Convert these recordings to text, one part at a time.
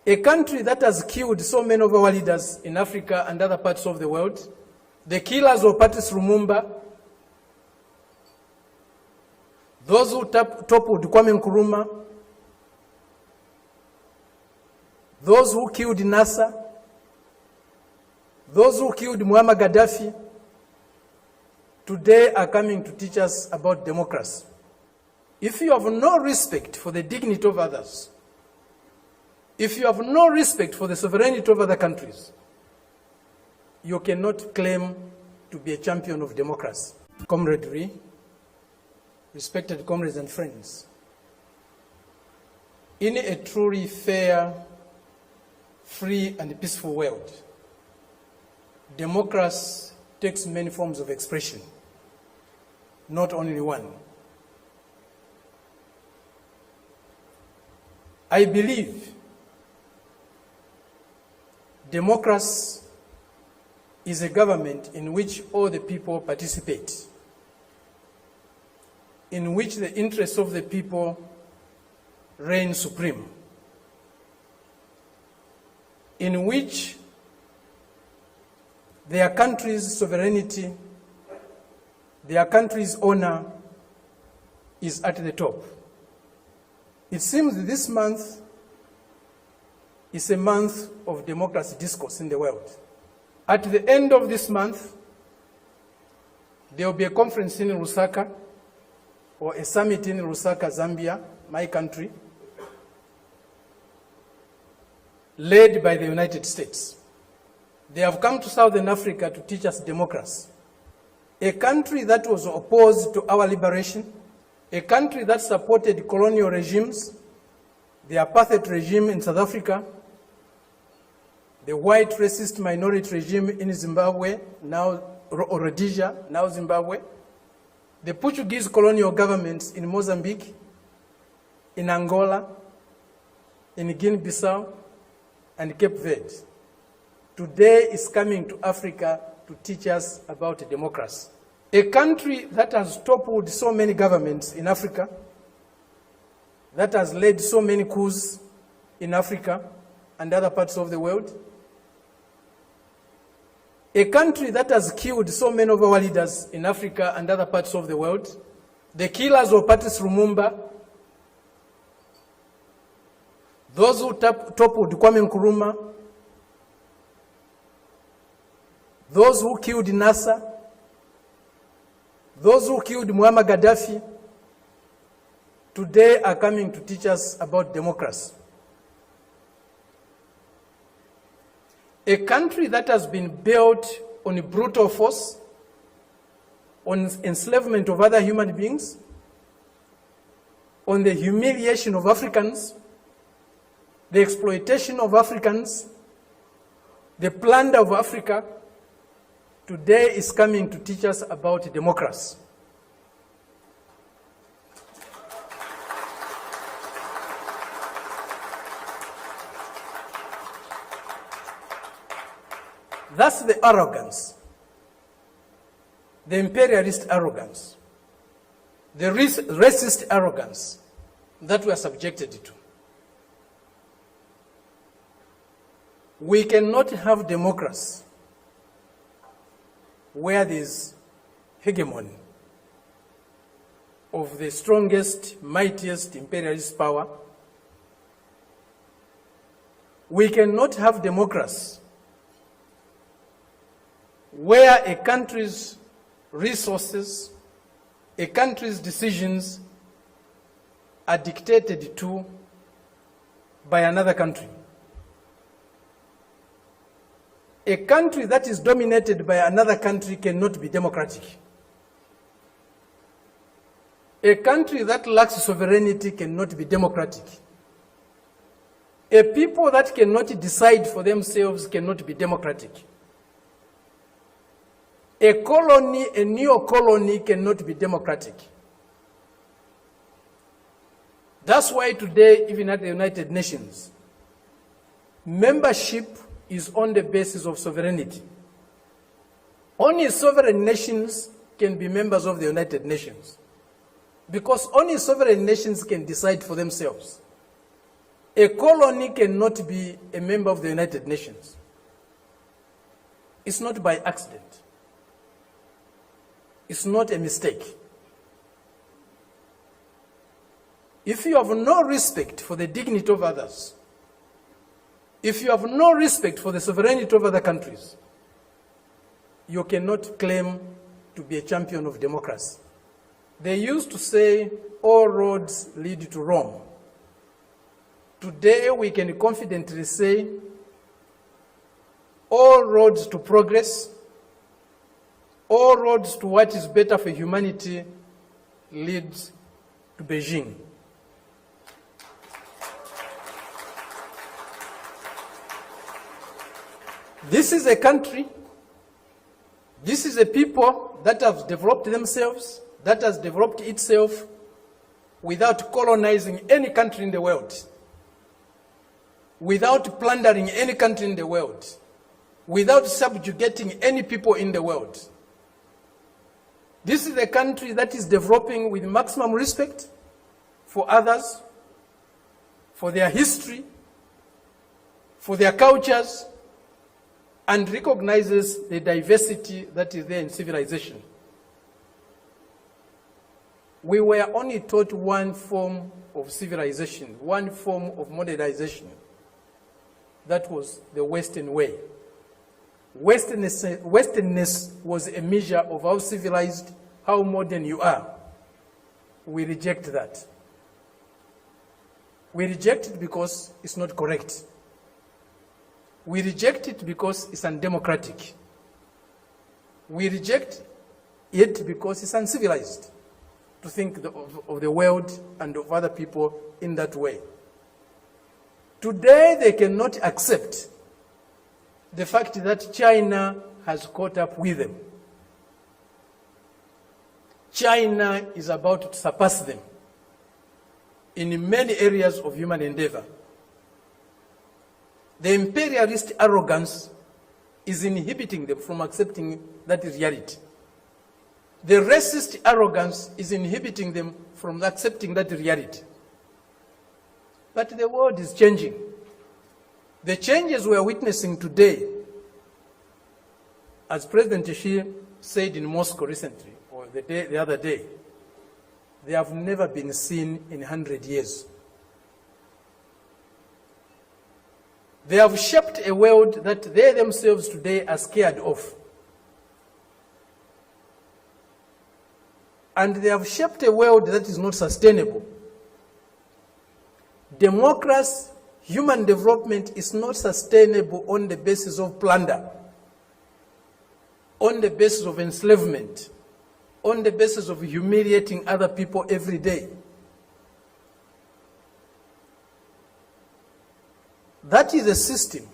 A country that has killed so many of our leaders in Africa and other parts of the world, the killers of Patrice Lumumba, those who toppled Kwame Nkrumah, those who killed Nasser, those who killed Muammar Gaddafi, today are coming to teach us about democracy. If you have no respect for the dignity of others, if you have no respect for the sovereignty of other countries, you cannot claim to be a champion of democracy. Comradely, respected comrades and friends, in a truly fair, free and peaceful world, democracy takes many forms of expression, not only one. I believe democracy is a government in which all the people participate, in which the interests of the people reign supreme, in which their country's sovereignty, their country's honor is at the top. It seems that this month is a month of democracy discourse in the world. At the end of this month, there will be a conference in Lusaka, or a summit in Lusaka, Zambia, my country, led by the United States. They have come to Southern Africa to teach us democracy. A country that was opposed to our liberation, a country that supported colonial regimes, the apartheid regime in South Africa, the white racist minority regime in Zimbabwe, now Rhodesia, now Zimbabwe, the Portuguese colonial governments in Mozambique, in Angola, in Guinea-Bissau, and Cape Verde, today is coming to Africa to teach us about democracy. A country that has toppled so many governments in Africa, that has led so many coups in Africa and other parts of the world, a country that has killed so many of our leaders in Africa and other parts of the world, the killers of Patrice Lumumba, those who toppled Kwame Nkrumah, those who killed Nasser, those who killed Muammar Gaddafi, today are coming to teach us about democracy. A country that has been built on brutal force, on enslavement of other human beings, on the humiliation of Africans, the exploitation of Africans, the plunder of Africa, today is coming to teach us about democracy. That's the arrogance, the imperialist arrogance, the racist arrogance that we are subjected to. We cannot have democracy where there is hegemony of the strongest, mightiest imperialist power. We cannot have democracy where a country's resources, a country's decisions are dictated to by another country. A country that is dominated by another country cannot be democratic. A country that lacks sovereignty cannot be democratic. A people that cannot decide for themselves cannot be democratic. A colony, a neo-colony cannot be democratic. That's why today, even at the United Nations, membership is on the basis of sovereignty. Only sovereign nations can be members of the United Nations, because only sovereign nations can decide for themselves. A colony cannot be a member of the United Nations. It's not by accident. It's not a mistake. If you have no respect for the dignity of others, if you have no respect for the sovereignty of other countries, you cannot claim to be a champion of democracy. They used to say, all roads lead to Rome. Today, we can confidently say, all roads to progress, all roads to what is better for humanity leads to Beijing. This is a country, this is a people that have developed themselves, that has developed itself without colonizing any country in the world, without plundering any country in the world, without subjugating any people in the world. This is a country that is developing with maximum respect for others, for their history, for their cultures, and recognizes the diversity that is there in civilization. We were only taught one form of civilization, one form of modernization. That was the Western way. Westernness was a measure of how civilized, how modern you are. We reject that. We reject it because it's not correct. We reject it because it's undemocratic. We reject it because it's uncivilized to think of the world and of other people in that way. Today, they cannot accept the fact that China has caught up with them. China is about to surpass them in many areas of human endeavor. The imperialist arrogance is inhibiting them from accepting that reality. The racist arrogance is inhibiting them from accepting that reality. But the world is changing. The changes we are witnessing today, as President Xi said in Moscow recently, or the other day, they have never been seen in 100 years. They have shaped a world that they themselves today are scared of. And they have shaped a world that is not sustainable. Democracy, human development is not sustainable on the basis of plunder, on the basis of enslavement, on the basis of humiliating other people every day. That is a system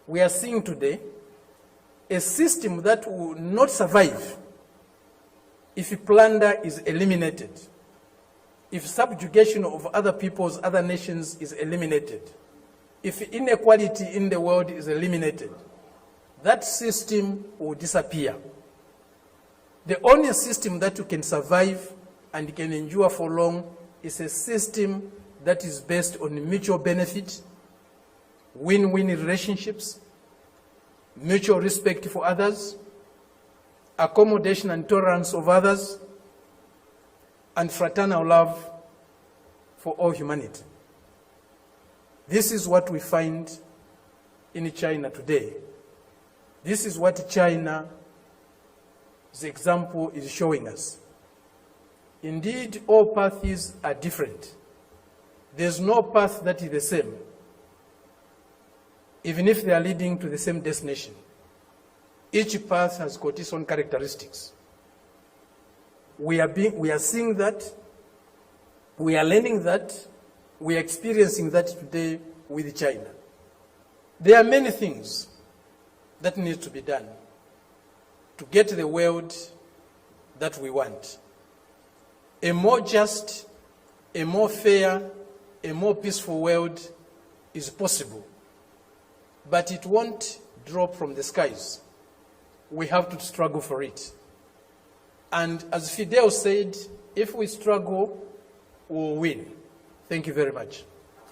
we are seeing today, a system that will not survive if plunder is eliminated, if subjugation of other peoples, other nations is eliminated, if inequality in the world is eliminated. That system will disappear. The only system that you can survive and can endure for long is a system that is based on mutual benefit, win-win relationships, mutual respect for others, accommodation and tolerance of others, and fraternal love for all humanity. This is what we find in China today. This is what China's example is showing us. Indeed, all paths are different. There's no path that is the same, even if they are leading to the same destination. Each path has got its own characteristics. We are seeing that, we are learning that, we are experiencing that today with China. There are many things that need to be done to get the world that we want. A more just, a more fair, a more peaceful world is possible, but it won't drop from the skies. We have to struggle for it. And as Fidel said, if we struggle, we'll win. Thank you very much.